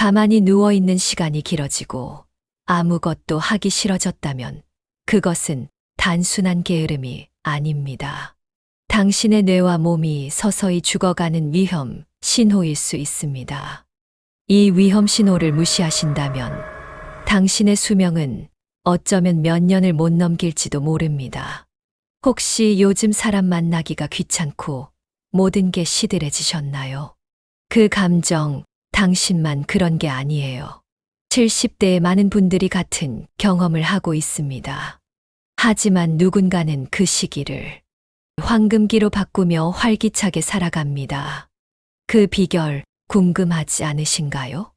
가만히 누워있는 시간이 길어지고 아무것도 하기 싫어졌다면 그것은 단순한 게으름이 아닙니다. 당신의 뇌와 몸이 서서히 죽어가는 위험 신호일 수 있습니다. 이 위험 신호를 무시하신다면 당신의 수명은 어쩌면 몇 년을 못 넘길지도 모릅니다. 혹시 요즘 사람 만나기가 귀찮고 모든 게 시들해지셨나요? 그 감정, 당신만 그런 게 아니에요. 70대의 많은 분들이 같은 경험을 하고 있습니다. 하지만 누군가는 그 시기를 황금기로 바꾸며 활기차게 살아갑니다. 그 비결 궁금하지 않으신가요?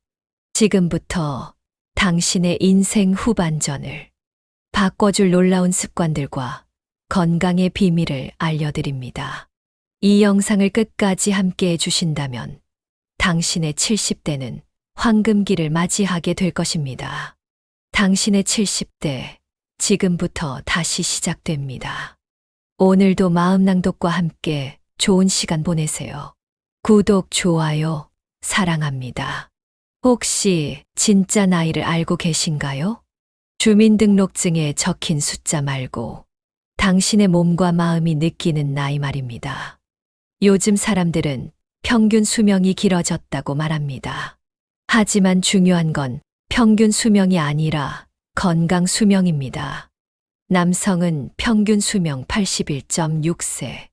지금부터 당신의 인생 후반전을 바꿔줄 놀라운 습관들과 건강의 비밀을 알려드립니다. 이 영상을 끝까지 함께 해주신다면 당신의 70대는 황금기를 맞이하게 될 것입니다. 당신의 70대, 지금부터 다시 시작됩니다. 오늘도 마음낭독과 함께 좋은 시간 보내세요. 구독, 좋아요, 사랑합니다. 혹시 진짜 나이를 알고 계신가요? 주민등록증에 적힌 숫자 말고 당신의 몸과 마음이 느끼는 나이 말입니다. 요즘 사람들은 평균 수명이 길어졌다고 말합니다. 하지만 중요한 건 평균 수명이 아니라 건강 수명입니다. 남성은 평균 수명 81.6세,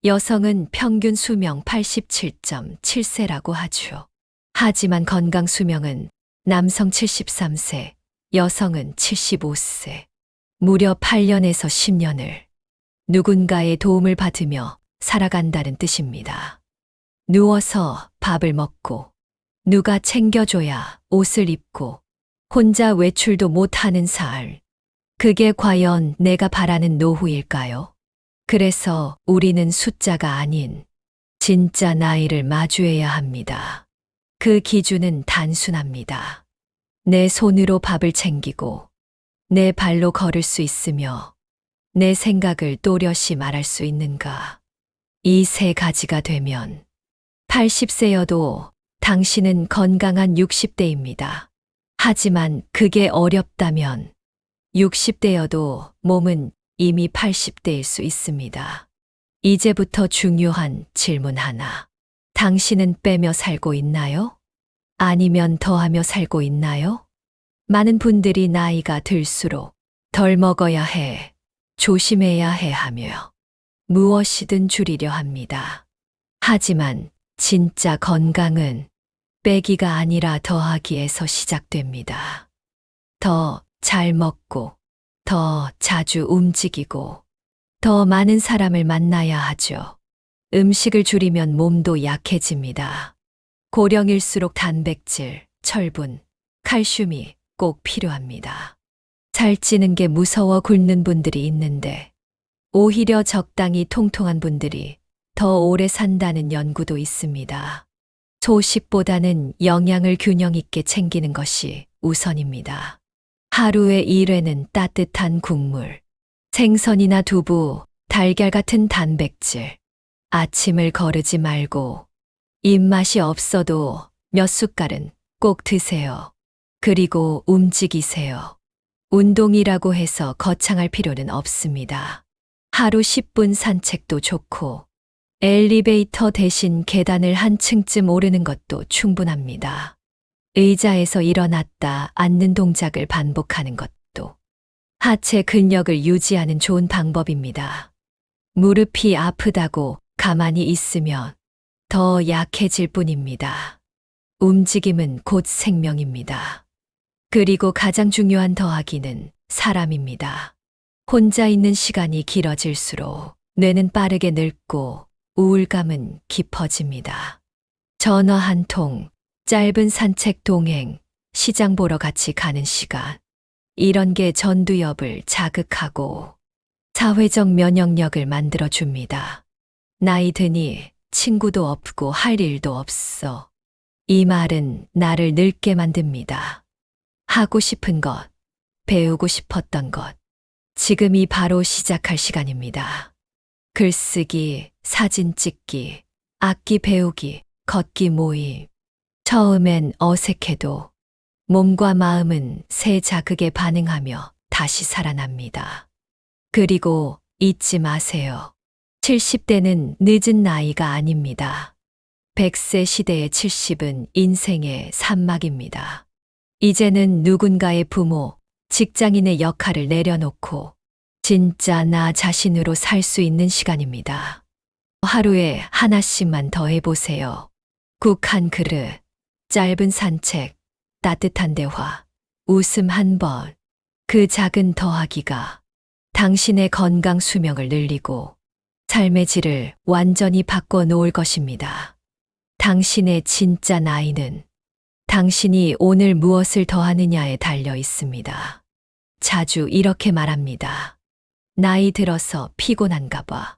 여성은 평균 수명 87.7세라고 하죠. 하지만 건강 수명은 남성 73세, 여성은 75세, 무려 8년에서 10년을 누군가의 도움을 받으며 살아간다는 뜻입니다. 누워서 밥을 먹고, 누가 챙겨줘야 옷을 입고, 혼자 외출도 못하는 살. 그게 과연 내가 바라는 노후일까요? 그래서 우리는 숫자가 아닌 진짜 나이를 마주해야 합니다. 그 기준은 단순합니다. 내 손으로 밥을 챙기고, 내 발로 걸을 수 있으며, 내 생각을 또렷이 말할 수 있는가. 이 세 가지가 되면 80세여도 당신은 건강한 60대입니다. 하지만 그게 어렵다면 60대여도 몸은 이미 80대일 수 있습니다. 이제부터 중요한 질문 하나. 당신은 빼며 살고 있나요? 아니면 더하며 살고 있나요? 많은 분들이 나이가 들수록 덜 먹어야 해, 조심해야 해 하며 무엇이든 줄이려 합니다. 하지만 진짜 건강은 빼기가 아니라 더하기에서 시작됩니다. 더 잘 먹고, 더 자주 움직이고, 더 많은 사람을 만나야 하죠. 음식을 줄이면 몸도 약해집니다. 고령일수록 단백질, 철분, 칼슘이 꼭 필요합니다. 살찌는 게 무서워 굶는 분들이 있는데 오히려 적당히 통통한 분들이 더 오래 산다는 연구도 있습니다. 소식보다는 영양을 균형 있게 챙기는 것이 우선입니다. 하루에 1회는 따뜻한 국물, 생선이나 두부, 달걀 같은 단백질. 아침을 거르지 말고 입맛이 없어도 몇 숟갈은 꼭 드세요. 그리고 움직이세요. 운동이라고 해서 거창할 필요는 없습니다. 하루 10분 산책도 좋고 엘리베이터 대신 계단을 한 층쯤 오르는 것도 충분합니다. 의자에서 일어났다 앉는 동작을 반복하는 것도 하체 근력을 유지하는 좋은 방법입니다. 무릎이 아프다고 가만히 있으면 더 약해질 뿐입니다. 움직임은 곧 생명입니다. 그리고 가장 중요한 더하기는 사람입니다. 혼자 있는 시간이 길어질수록 뇌는 빠르게 늙고 우울감은 깊어집니다. 전화 한 통, 짧은 산책 동행, 시장 보러 같이 가는 시간. 이런 게 전두엽을 자극하고 사회적 면역력을 만들어줍니다. 나이 드니 친구도 없고 할 일도 없어. 이 말은 나를 늙게 만듭니다. 하고 싶은 것, 배우고 싶었던 것. 지금이 바로 시작할 시간입니다. 글쓰기, 사진 찍기, 악기 배우기, 걷기 모임. 처음엔 어색해도 몸과 마음은 새 자극에 반응하며 다시 살아납니다. 그리고 잊지 마세요. 70대는 늦은 나이가 아닙니다. 100세 시대의 70은 인생의 산막입니다. 이제는 누군가의 부모, 직장인의 역할을 내려놓고 진짜 나 자신으로 살 수 있는 시간입니다. 하루에 하나씩만 더 해보세요. 국 한 그릇, 짧은 산책, 따뜻한 대화, 웃음 한 번. 그 작은 더하기가 당신의 건강 수명을 늘리고 삶의 질을 완전히 바꿔 놓을 것입니다. 당신의 진짜 나이는 당신이 오늘 무엇을 더하느냐에 달려 있습니다. 자주 이렇게 말합니다. 나이 들어서 피곤한가 봐.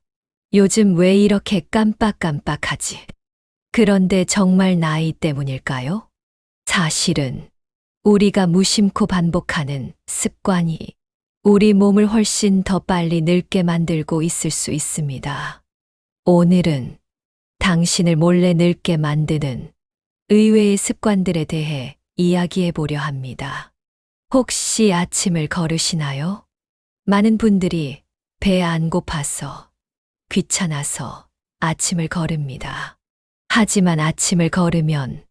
요즘 왜 이렇게 깜빡깜빡하지? 그런데 정말 나이 때문일까요? 사실은 우리가 무심코 반복하는 습관이 우리 몸을 훨씬 더 빨리 늙게 만들고 있을 수 있습니다. 오늘은 당신을 몰래 늙게 만드는 의외의 습관들에 대해 이야기해 보려 합니다. 혹시 아침을 걸으시나요? 많은 분들이 배 안 고파서, 귀찮아서 아침을 걸읍니다. 하지만 아침을 걸으면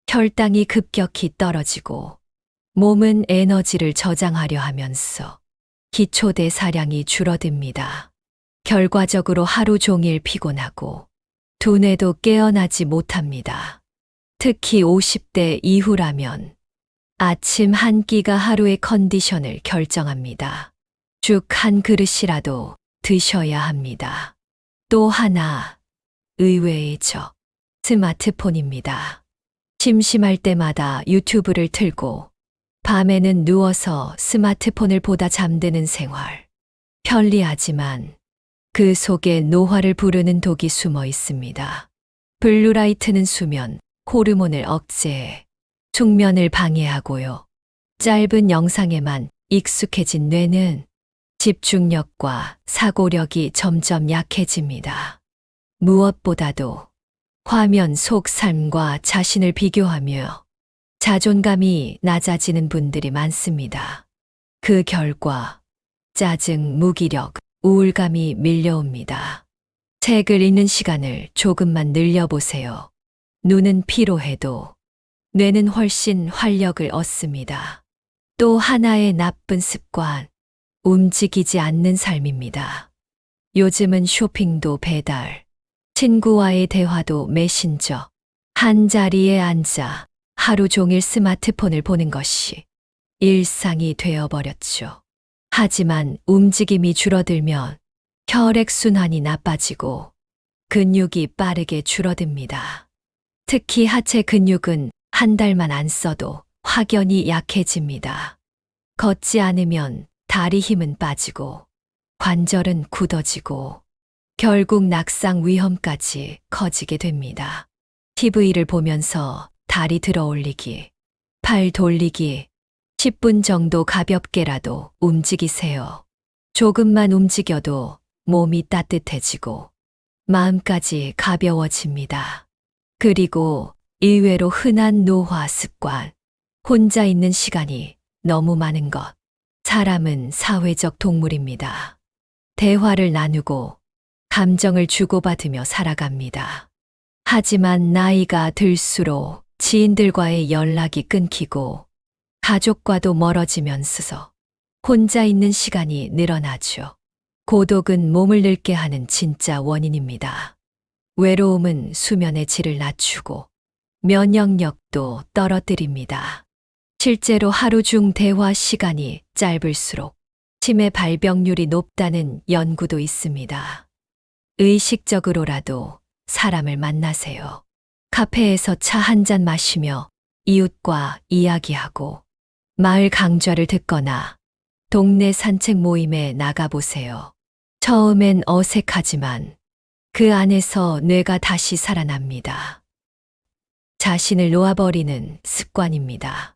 혈당이 급격히 떨어지고 몸은 에너지를 저장하려 하면서 기초대사량이 줄어듭니다. 결과적으로 하루 종일 피곤하고 두뇌도 깨어나지 못합니다. 특히 50대 이후라면 아침 한 끼가 하루의 컨디션을 결정합니다. 죽 한 그릇이라도 드셔야 합니다. 또 하나, 의외이죠. 스마트폰입니다. 심심할 때마다 유튜브를 틀고 밤에는 누워서 스마트폰을 보다 잠드는 생활. 편리하지만 그 속에 노화를 부르는 독이 숨어 있습니다. 블루라이트는 수면, 호르몬을 억제해 숙면을 방해하고요. 짧은 영상에만 익숙해진 뇌는 집중력과 사고력이 점점 약해집니다. 무엇보다도 화면 속 삶과 자신을 비교하며 자존감이 낮아지는 분들이 많습니다. 그 결과 짜증, 무기력, 우울감이 밀려옵니다. 책을 읽는 시간을 조금만 늘려보세요. 눈은 피로해도 뇌는 훨씬 활력을 얻습니다. 또 하나의 나쁜 습관, 움직이지 않는 삶입니다. 요즘은 쇼핑도 배달, 친구와의 대화도 메신저, 한 자리에 앉아 하루 종일 스마트폰을 보는 것이 일상이 되어버렸죠. 하지만 움직임이 줄어들면 혈액순환이 나빠지고 근육이 빠르게 줄어듭니다. 특히 하체 근육은 한 달만 안 써도 확연히 약해집니다. 걷지 않으면 다리 힘은 빠지고 관절은 굳어지고 결국 낙상 위험까지 커지게 됩니다. TV를 보면서 다리 들어 올리기, 팔 돌리기, 10분 정도 가볍게라도 움직이세요. 조금만 움직여도 몸이 따뜻해지고 마음까지 가벼워집니다. 그리고 의외로 흔한 노화 습관, 혼자 있는 시간이 너무 많은 것. 사람은 사회적 동물입니다. 대화를 나누고 감정을 주고받으며 살아갑니다. 하지만 나이가 들수록 지인들과의 연락이 끊기고 가족과도 멀어지면서 혼자 있는 시간이 늘어나죠. 고독은 몸을 늙게 하는 진짜 원인입니다. 외로움은 수면의 질을 낮추고 면역력도 떨어뜨립니다. 실제로 하루 중 대화 시간이 짧을수록 치매 발병률이 높다는 연구도 있습니다. 의식적으로라도 사람을 만나세요. 카페에서 차 한 잔 마시며 이웃과 이야기하고 마을 강좌를 듣거나 동네 산책 모임에 나가보세요. 처음엔 어색하지만 그 안에서 뇌가 다시 살아납니다. 자신을 놓아버리는 습관입니다.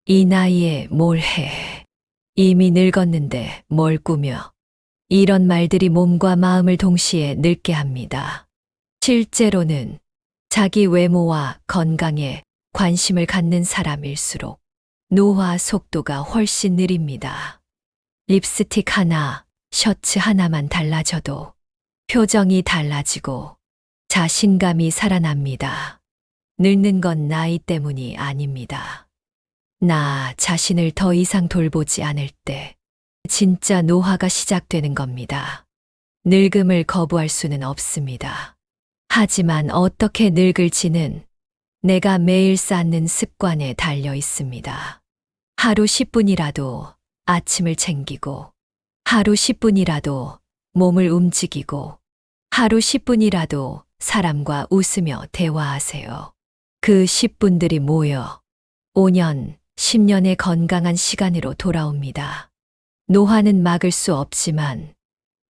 이 나이에 뭘 해? 이미 늙었는데 뭘 꾸며? 이런 말들이 몸과 마음을 동시에 늙게 합니다. 실제로는 자기 외모와 건강에 관심을 갖는 사람일수록 노화 속도가 훨씬 느립니다. 립스틱 하나, 셔츠 하나만 달라져도 표정이 달라지고 자신감이 살아납니다. 늙는 건 나이 때문이 아닙니다. 나 자신을 더 이상 돌보지 않을 때 진짜 노화가 시작되는 겁니다. 늙음을 거부할 수는 없습니다. 하지만 어떻게 늙을지는 내가 매일 쌓는 습관에 달려 있습니다. 하루 10분이라도 아침을 챙기고, 하루 10분이라도 몸을 움직이고, 하루 10분이라도 사람과 웃으며 대화하세요. 그 10분들이 모여 5년, 10년의 건강한 시간으로 돌아옵니다. 노화는 막을 수 없지만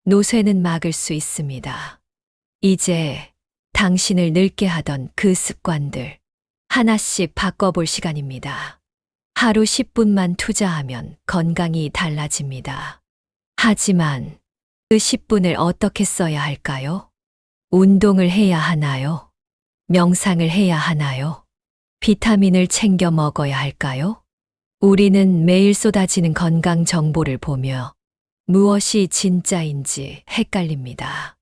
노쇠는 막을 수 있습니다. 이제 당신을 늙게 하던 그 습관들 하나씩 바꿔볼 시간입니다. 하루 10분만 투자하면 건강이 달라집니다. 하지만 그 10분을 어떻게 써야 할까요? 운동을 해야 하나요? 명상을 해야 하나요? 비타민을 챙겨 먹어야 할까요? 우리는 매일 쏟아지는 건강 정보를 보며 무엇이 진짜인지 헷갈립니다.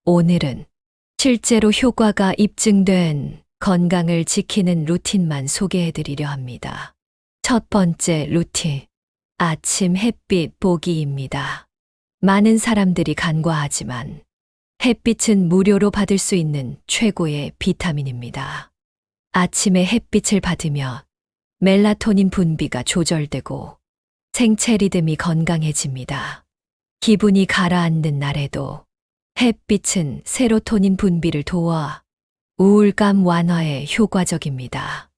오늘은 실제로 효과가 입증된 건강을 지키는 루틴만 소개해 드리려 합니다. 첫 번째 루틴, 아침 햇빛 보기입니다. 많은 사람들이 간과하지만 햇빛은 무료로 받을 수 있는 최고의 비타민입니다. 아침에 햇빛을 받으며 멜라토닌 분비가 조절되고 생체 리듬이 건강해집니다. 기분이 가라앉는 날에도 햇빛은 세로토닌 분비를 도와 우울감 완화에 효과적입니다.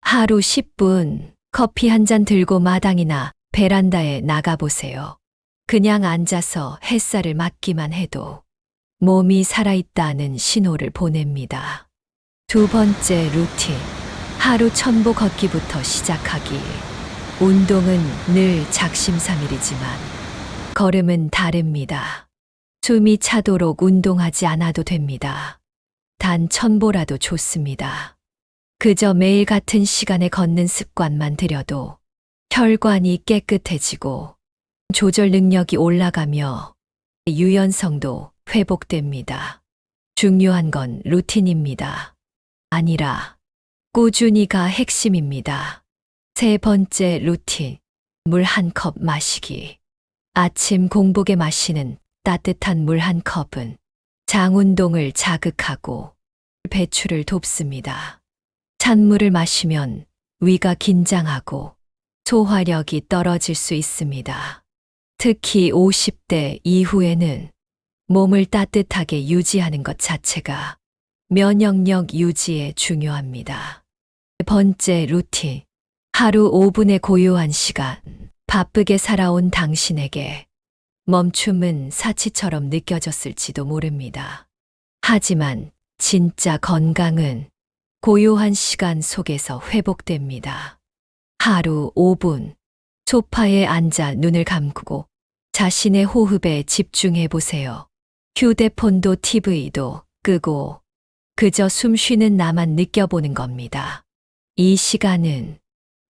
하루 10분 커피 한 잔 들고 마당이나 베란다에 나가보세요. 그냥 앉아서 햇살을 맞기만 해도 몸이 살아있다는 신호를 보냅니다. 두 번째 루틴, 하루 1000보 걷기부터 시작하기. 운동은 늘 작심삼일이지만 걸음은 다릅니다. 숨이 차도록 운동하지 않아도 됩니다. 단 1000보라도 좋습니다. 그저 매일 같은 시간에 걷는 습관만 들여도 혈관이 깨끗해지고 조절 능력이 올라가며 유연성도 회복됩니다. 중요한 건 루틴입니다. 아니라 꾸준히가 핵심입니다. 세 번째 루틴, 물 한 컵 마시기. 아침 공복에 마시는 따뜻한 물 한 컵은 장 운동을 자극하고 배출을 돕습니다. 찬물을 마시면 위가 긴장하고 소화력이 떨어질 수 있습니다. 특히 50대 이후에는 몸을 따뜻하게 유지하는 것 자체가 면역력 유지에 중요합니다. 네 번째 루틴, 하루 5분의 고요한 시간. 바쁘게 살아온 당신에게 멈춤은 사치처럼 느껴졌을지도 모릅니다. 하지만 진짜 건강은 고요한 시간 속에서 회복됩니다. 하루 5분, 소파에 앉아 눈을 감고 자신의 호흡에 집중해 보세요. 휴대폰도 TV도 끄고 그저 숨 쉬는 나만 느껴보는 겁니다. 이 시간은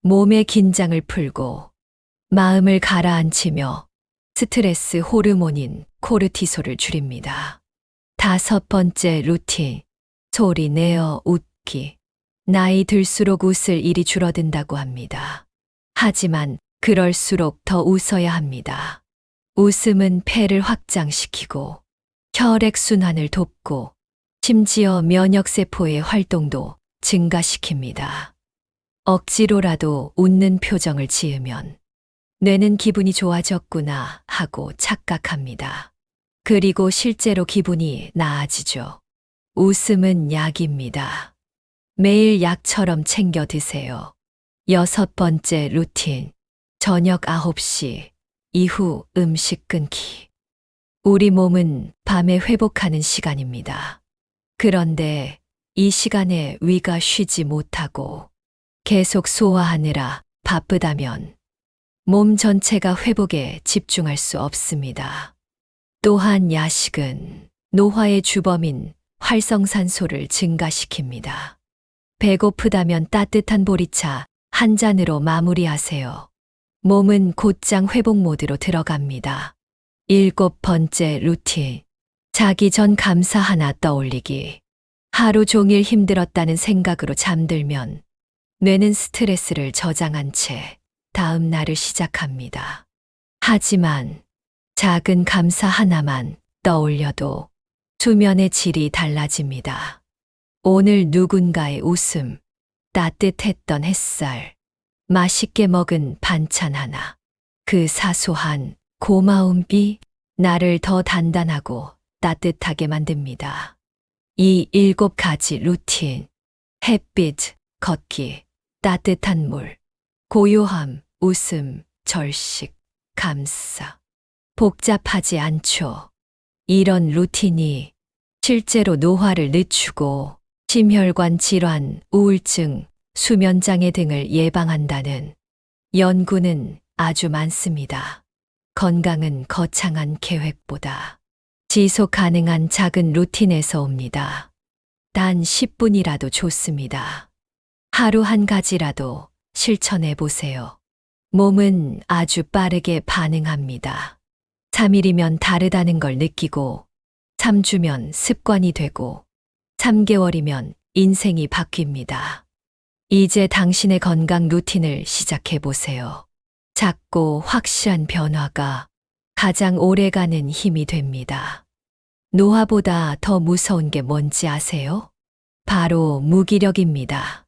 몸의 긴장을 풀고 마음을 가라앉히며 스트레스 호르몬인 코르티솔을 줄입니다. 다섯 번째 루틴, 소리 내어 웃기. 나이 들수록 웃을 일이 줄어든다고 합니다. 하지만 그럴수록 더 웃어야 합니다. 웃음은 폐를 확장시키고 혈액순환을 돕고 심지어 면역세포의 활동도 증가시킵니다. 억지로라도 웃는 표정을 지으면 뇌는 기분이 좋아졌구나 하고 착각합니다. 그리고 실제로 기분이 나아지죠. 웃음은 약입니다. 매일 약처럼 챙겨 드세요. 여섯 번째 루틴, 저녁 9시 이후 음식 끊기. 우리 몸은 밤에 회복하는 시간입니다. 그런데 이 시간에 위가 쉬지 못하고 계속 소화하느라 바쁘다면 몸 전체가 회복에 집중할 수 없습니다. 또한 야식은 노화의 주범인 활성산소를 증가시킵니다. 배고프다면 따뜻한 보리차 한 잔으로 마무리하세요. 몸은 곧장 회복 모드로 들어갑니다. 7번째 루틴. 자기 전 감사 하나 떠올리기. 하루 종일 힘들었다는 생각으로 잠들면 뇌는 스트레스를 저장한 채 다음 날을 시작합니다. 하지만 작은 감사 하나만 떠올려도 수면의 질이 달라집니다. 오늘 누군가의 웃음, 따뜻했던 햇살, 맛있게 먹은 반찬 하나, 그 사소한 고마움이 나를 더 단단하고 따뜻하게 만듭니다. 이 7가지 루틴, 햇빛, 걷기, 따뜻한 물, 고요함, 웃음, 절식, 감사. 복잡하지 않죠. 이런 루틴이 실제로 노화를 늦추고 심혈관 질환, 우울증, 수면장애 등을 예방한다는 연구는 아주 많습니다. 건강은 거창한 계획보다 지속 가능한 작은 루틴에서 옵니다. 단 10분이라도 좋습니다. 하루 한 가지라도 실천해 보세요. 몸은 아주 빠르게 반응합니다. 3일이면 다르다는 걸 느끼고 3주면 습관이 되고 3개월이면 인생이 바뀝니다. 이제 당신의 건강 루틴을 시작해 보세요. 작고 확실한 변화가 가장 오래가는 힘이 됩니다. 노화보다 더 무서운 게 뭔지 아세요? 바로 무기력입니다.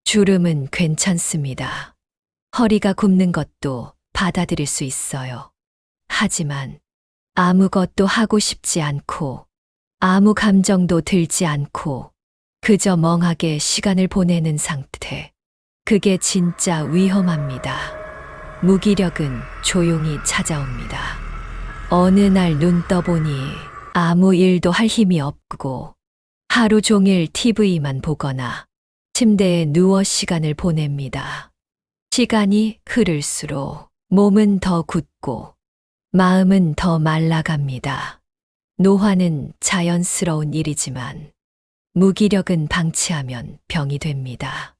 주름은 괜찮습니다. 허리가 굽는 것도 받아들일 수 있어요. 하지만 아무것도 하고 싶지 않고 아무 감정도 들지 않고 그저 멍하게 시간을 보내는 상태. 그게 진짜 위험합니다. 무기력은 조용히 찾아옵니다. 어느 날 눈 떠보니 아무 일도 할 힘이 없고 하루 종일 TV만 보거나 침대에 누워 시간을 보냅니다. 시간이 흐를수록 몸은 더 굳고 마음은 더 말라갑니다. 노화는 자연스러운 일이지만 무기력은 방치하면 병이 됩니다.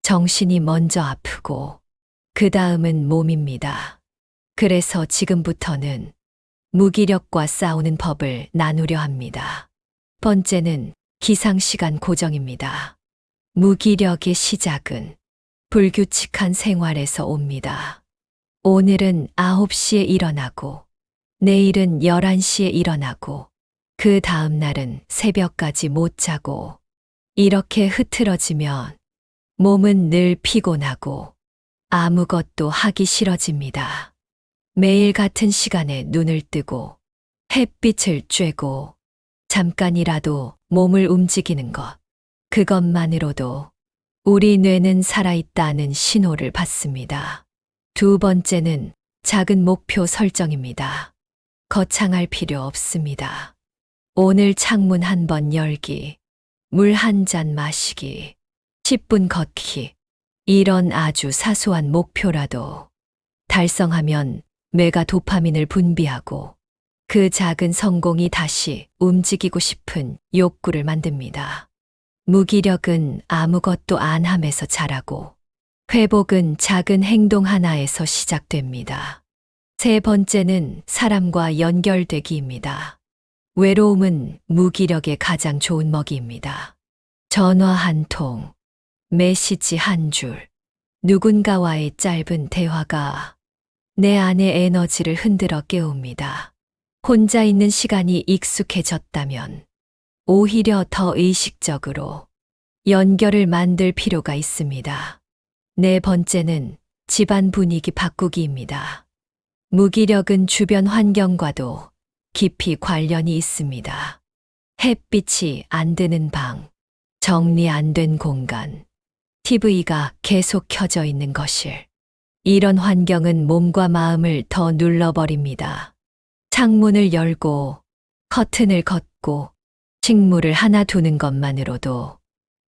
정신이 먼저 아프고 그 다음은 몸입니다. 그래서 지금부터는 무기력과 싸우는 법을 나누려 합니다. 번째는 기상시간 고정입니다. 무기력의 시작은 불규칙한 생활에서 옵니다. 오늘은 9시에 일어나고 내일은 11시에 일어나고 그 다음 날은 새벽까지 못 자고 이렇게 흐트러지면 몸은 늘 피곤하고 아무것도 하기 싫어집니다. 매일 같은 시간에 눈을 뜨고 햇빛을 쬐고 잠깐이라도 몸을 움직이는 것, 그것만으로도 우리 뇌는 살아있다는 신호를 받습니다. 두 번째는 작은 목표 설정입니다. 거창할 필요 없습니다. 오늘 창문 한 번 열기, 물 한 잔 마시기, 10분 걷기, 이런 아주 사소한 목표라도 달성하면 뇌가 도파민을 분비하고 그 작은 성공이 다시 움직이고 싶은 욕구를 만듭니다. 무기력은 아무것도 안 함에서 자라고 회복은 작은 행동 하나에서 시작됩니다. 세 번째는 사람과 연결되기입니다. 외로움은 무기력의 가장 좋은 먹이입니다. 전화 한 통, 메시지 한 줄, 누군가와의 짧은 대화가 내 안의 에너지를 흔들어 깨웁니다. 혼자 있는 시간이 익숙해졌다면 오히려 더 의식적으로 연결을 만들 필요가 있습니다. 네 번째는 집안 분위기 바꾸기입니다. 무기력은 주변 환경과도 깊이 관련이 있습니다. 햇빛이 안 드는 방, 정리 안 된 공간, TV가 계속 켜져 있는 거실. 이런 환경은 몸과 마음을 더 눌러버립니다. 창문을 열고 커튼을 걷고 식물을 하나 두는 것만으로도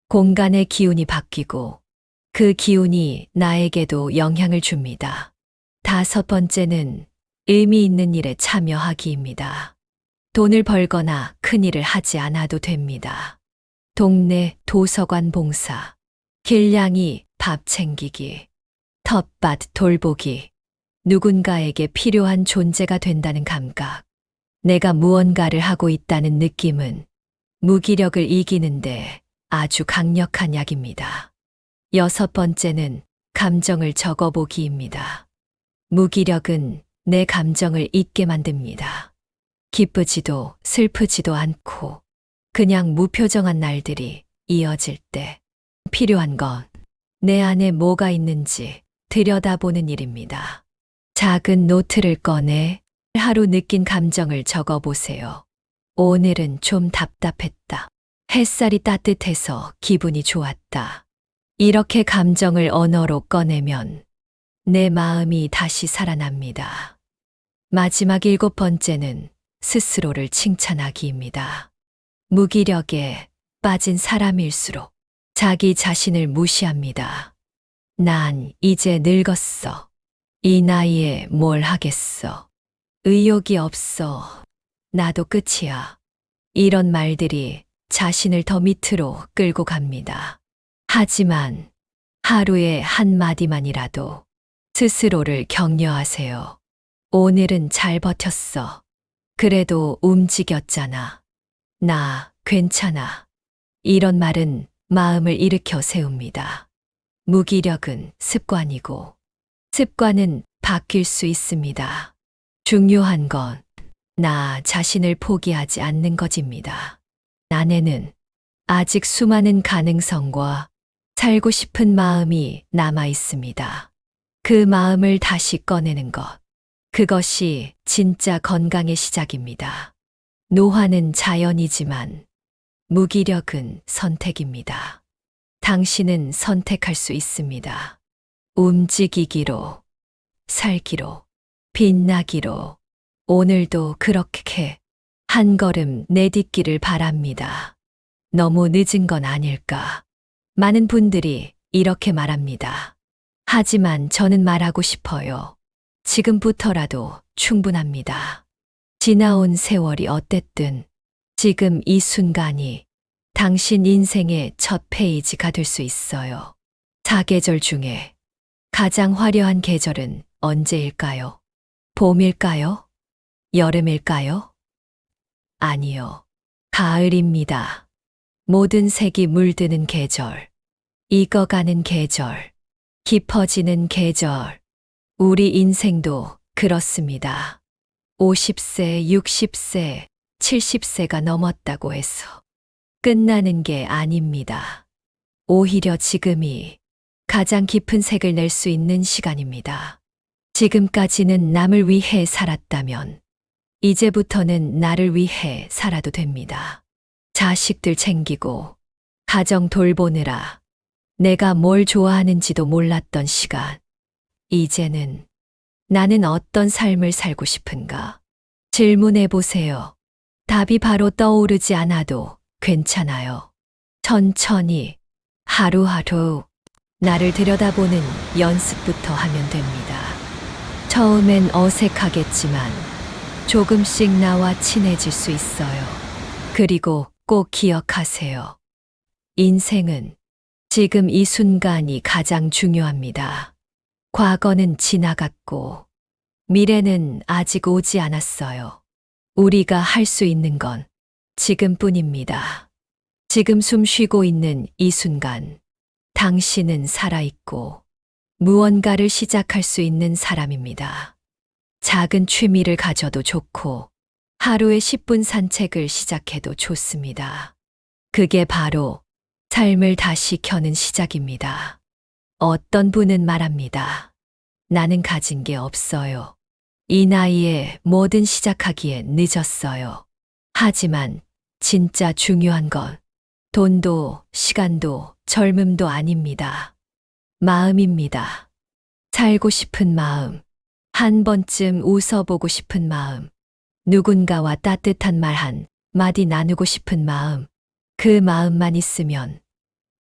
공간의 기운이 바뀌고 그 기운이 나에게도 영향을 줍니다. 다섯 번째는 의미 있는 일에 참여하기입니다. 돈을 벌거나 큰 일을 하지 않아도 됩니다. 동네 도서관 봉사, 길냥이, 밥 챙기기, 텃밭 돌보기, 누군가에게 필요한 존재가 된다는 감각. 내가 무언가를 하고 있다는 느낌은 무기력을 이기는데 아주 강력한 약입니다. 6번째는 감정을 적어보기입니다. 무기력은 내 감정을 잊게 만듭니다. 기쁘지도 슬프지도 않고 그냥 무표정한 날들이 이어질 때 필요한 건 내 안에 뭐가 있는지 들여다보는 일입니다. 작은 노트를 꺼내 하루 느낀 감정을 적어보세요. 오늘은 좀 답답했다. 햇살이 따뜻해서 기분이 좋았다. 이렇게 감정을 언어로 꺼내면 내 마음이 다시 살아납니다. 마지막 7번째는 스스로를 칭찬하기입니다. 무기력에 빠진 사람일수록 자기 자신을 무시합니다. 난 이제 늙었어. 이 나이에 뭘 하겠어. 의욕이 없어. 나도 끝이야. 이런 말들이 자신을 더 밑으로 끌고 갑니다. 하지만 하루에 한마디만이라도 스스로를 격려하세요. 오늘은 잘 버텼어. 그래도 움직였잖아. 나 괜찮아. 이런 말은 마음을 일으켜 세웁니다. 무기력은 습관이고 습관은 바뀔 수 있습니다. 중요한 건 나 자신을 포기하지 않는 것입니다. 안에는 아직 수많은 가능성과 살고 싶은 마음이 남아 있습니다. 그 마음을 다시 꺼내는 것. 그것이 진짜 건강의 시작입니다. 노화는 자연이지만 무기력은 선택입니다. 당신은 선택할 수 있습니다. 움직이기로, 살기로, 빛나기로, 오늘도 그렇게 한 걸음 내딛기를 바랍니다. 너무 늦은 건 아닐까. 많은 분들이 이렇게 말합니다. 하지만 저는 말하고 싶어요. 지금부터라도 충분합니다. 지나온 세월이 어땠든 지금 이 순간이 당신 인생의 첫 페이지가 될 수 있어요. 4계절 중에 가장 화려한 계절은 언제일까요? 봄일까요? 여름일까요? 아니요. 가을입니다. 모든 색이 물드는 계절, 익어가는 계절, 깊어지는 계절. 우리 인생도 그렇습니다. 50세, 60세, 70세가 넘었다고 해서 끝나는 게 아닙니다. 오히려 지금이 가장 깊은 색을 낼 수 있는 시간입니다. 지금까지는 남을 위해 살았다면 이제부터는 나를 위해 살아도 됩니다. 자식들 챙기고 가정 돌보느라 내가 뭘 좋아하는지도 몰랐던 시간. 이제는 나는 어떤 삶을 살고 싶은가? 질문해 보세요. 답이 바로 떠오르지 않아도 괜찮아요. 천천히 하루하루 나를 들여다보는 연습부터 하면 됩니다. 처음엔 어색하겠지만 조금씩 나와 친해질 수 있어요. 그리고 꼭 기억하세요. 인생은 지금 이 순간이 가장 중요합니다. 과거는 지나갔고 미래는 아직 오지 않았어요. 우리가 할 수 있는 건 지금뿐입니다. 지금 숨 쉬고 있는 이 순간, 당신은 살아있고 무언가를 시작할 수 있는 사람입니다. 작은 취미를 가져도 좋고 하루에 10분 산책을 시작해도 좋습니다. 그게 바로 삶을 다시 켜는 시작입니다. 어떤 분은 말합니다. 나는 가진 게 없어요. 이 나이에 뭐든 시작하기에 늦었어요. 하지만 진짜 중요한 건 돈도 시간도 젊음도 아닙니다. 마음입니다. 살고 싶은 마음, 한 번쯤 웃어보고 싶은 마음, 누군가와 따뜻한 말 한 마디 나누고 싶은 마음, 그 마음만 있으면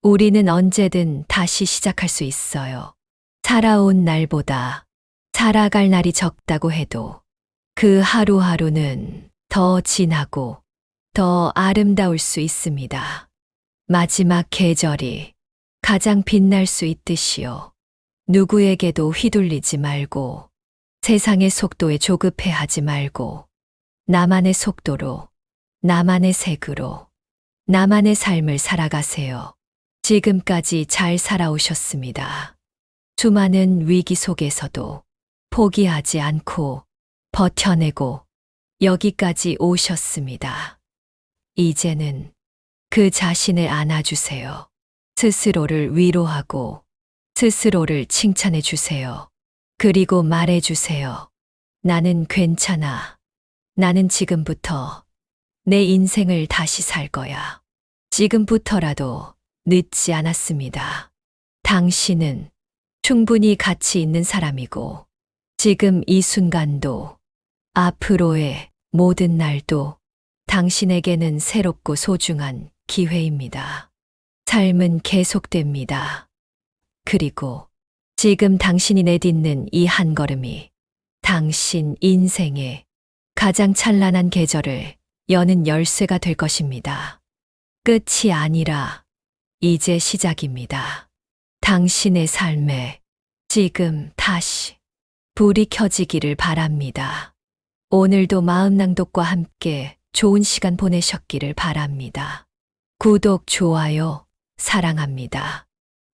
우리는 언제든 다시 시작할 수 있어요. 살아온 날보다 살아갈 날이 적다고 해도 그 하루하루는 더 진하고 더 아름다울 수 있습니다. 마지막 계절이 가장 빛날 수 있듯이요. 누구에게도 휘둘리지 말고 세상의 속도에 조급해 하지 말고 나만의 속도로, 나만의 색으로, 나만의 삶을 살아가세요. 지금까지 잘 살아오셨습니다. 수많은 위기 속에서도 포기하지 않고 버텨내고 여기까지 오셨습니다. 이제는 그 자신을 안아주세요. 스스로를 위로하고 스스로를 칭찬해 주세요. 그리고 말해 주세요. 나는 괜찮아. 나는 지금부터 내 인생을 다시 살 거야. 지금부터라도 늦지 않았습니다. 당신은 충분히 가치 있는 사람이고, 지금 이 순간도, 앞으로의 모든 날도 당신에게는 새롭고 소중한 기회입니다. 삶은 계속됩니다. 그리고 지금 당신이 내딛는 이 한 걸음이 당신 인생의 가장 찬란한 계절을 여는 열쇠가 될 것입니다. 끝이 아니라 이제 시작입니다. 당신의 삶에 지금 다시 불이 켜지기를 바랍니다. 오늘도 마음 낭독과 함께 좋은 시간 보내셨기를 바랍니다. 구독, 좋아요, 사랑합니다.